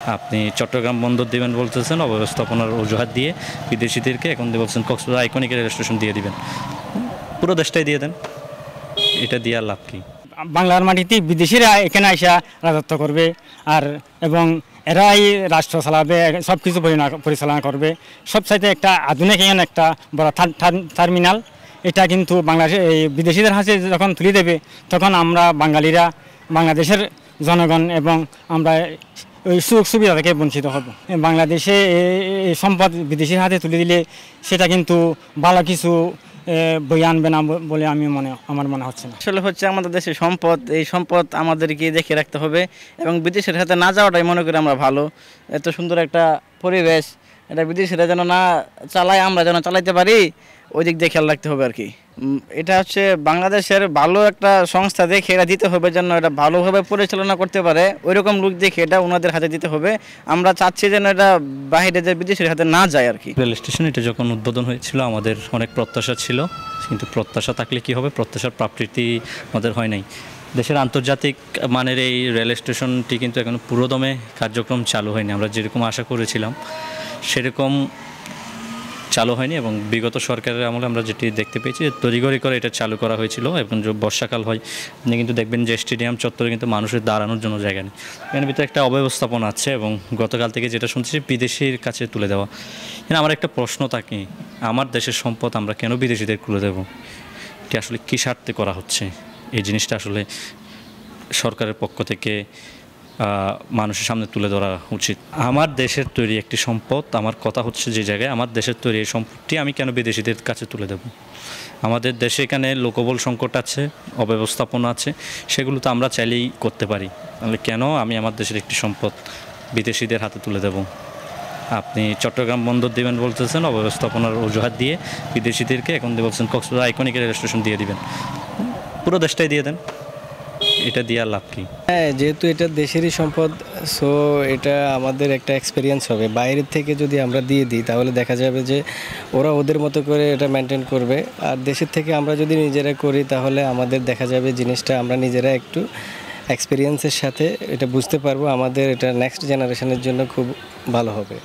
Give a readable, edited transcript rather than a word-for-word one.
আপনি চট্টগ্রাম বন্দর দিবেন বলতেছেন অব্যবস্থাপনার অজুহাত দিয়ে বিদেশিদেরকে, এখন বলছেন কক্সবাজার আইকনিক রেল স্টেশন দিয়ে দিবেন। পুরো দেশটাই দিয়ে দেন, এটা দিয়ে আর লাভ কি? বাংলার মাটিতে বিদেশিরা এখানে আইসা রাজত্ব করবে আর এবং এরাই রাষ্ট্র চালাবে, সব কিছু পরিচালনা করবে। সবচাইতে একটা আধুনিক একটা বড় টার্মিনাল, এটা কিন্তু বাংলাদেশে এই বিদেশিদের হাতে যখন তুলে দেবে তখন আমরা বাঙালিরা, বাংলাদেশের জনগণ এবং আমরা ওই সুযোগ সুবিধা থেকে বঞ্চিত হব। বাংলাদেশে এই সম্পদ বিদেশির হাতে তুলে দিলে সেটা কিন্তু ভালো কিছু বই আনবে না বলে আমার মনে হচ্ছে না। আসলে হচ্ছে আমাদের দেশের সম্পদ, এই সম্পদ আমাদেরকে দেখে রাখতে হবে এবং বিদেশের হাতে না যাওয়াটাই মনে করি আমরা ভালো। এত সুন্দর একটা পরিবেশ, এটা বিদেশিরা যেন না চালায়, আমরা যেন চালাইতে পারি, ওই দিক দিয়ে খেয়াল রাখতে হবে আর কি। এটা হচ্ছে বাংলাদেশের ভালো একটা সংস্থা দেখে এটা দিতে হবে, যেন এটা ভালোভাবে পরিচালনা করতে পারে, ওইরকম লোক দেখে এটা ওনাদের হাতে দিতে হবে। আমরা চাচ্ছি যেন এটা বাইরে যে বিদেশের হাতে না যায় আর কি। রেল স্টেশন এটা যখন উদ্বোধন হয়েছিল আমাদের অনেক প্রত্যাশা ছিল, কিন্তু প্রত্যাশা থাকলে কি হবে, প্রত্যাশার প্রাপ্তি আমাদের হয় নাই। দেশের আন্তর্জাতিক মানের এই রেল স্টেশনটি কিন্তু এখন পুরোদমে কার্যক্রম চালু হয়নি। আমরা যেরকম আশা করেছিলাম সেরকম চালু হয়নি এবং বিগত সরকারের আমলে আমরা যেটি দেখতে পেয়েছি তড়িঘড়ি করে এটা চালু করা হয়েছিল। এবং যে বর্ষাকাল হয় আপনি কিন্তু দেখবেন যে স্টেডিয়াম চত্বরে কিন্তু মানুষের দাঁড়ানোর জন্য জায়গা নেই। এখানে ভিতরে একটা অব্যবস্থাপনা আছে এবং গতকাল থেকে যেটা শুনছি বিদেশির কাছে তুলে দেওয়া। কিন্তু আমার একটা প্রশ্ন থাকে, আমার দেশের সম্পদ আমরা কেন বিদেশিদের তুলে দেব? এটি আসলে কী স্বার্থে করা হচ্ছে? এই জিনিসটা আসলে সরকারের পক্ষ থেকে মানুষের সামনে তুলে ধরা উচিত। আমার দেশের তৈরি একটি সম্পদ, আমার কথা হচ্ছে যে জায়গায় আমার দেশের তৈরি এই সম্পদটি আমি কেন বিদেশিদের কাছে তুলে দেব? আমাদের দেশে এখানে লোকবল সংকট আছে, অব্যবস্থাপনা আছে, সেগুলো তো আমরা চাইলেই করতে পারি। তাহলে কেন আমি আমার দেশের একটি সম্পদ বিদেশিদের হাতে তুলে দেব? আপনি চট্টগ্রাম বন্দর দিবেন বলতেছেন অব্যবস্থাপনার অজুহাত দিয়ে বিদেশিদেরকে, এখন বলছেন কক্সবাজার আইকনিক রেল স্টেশন দিয়ে দিবেন। পুরো দেশটাই দিয়ে দেন, এটা দিয়ে আর লাভ কি? হ্যাঁ, যেহেতু এটা দেশেরই সম্পদ, সো এটা আমাদের একটা এক্সপিরিয়েন্স হবে। বাইরের থেকে যদি আমরা দিয়ে দিই তাহলে দেখা যাবে যে ওরা ওদের মতো করে এটা মেনটেন করবে, আর দেশের থেকে আমরা যদি নিজেরা করি তাহলে আমাদের দেখা যাবে জিনিসটা আমরা নিজেরা একটু এক্সপিরিয়েন্সের সাথে এটা বুঝতে পারবো, আমাদের এটা নেক্সট জেনারেশনের জন্য খুব ভালো হবে।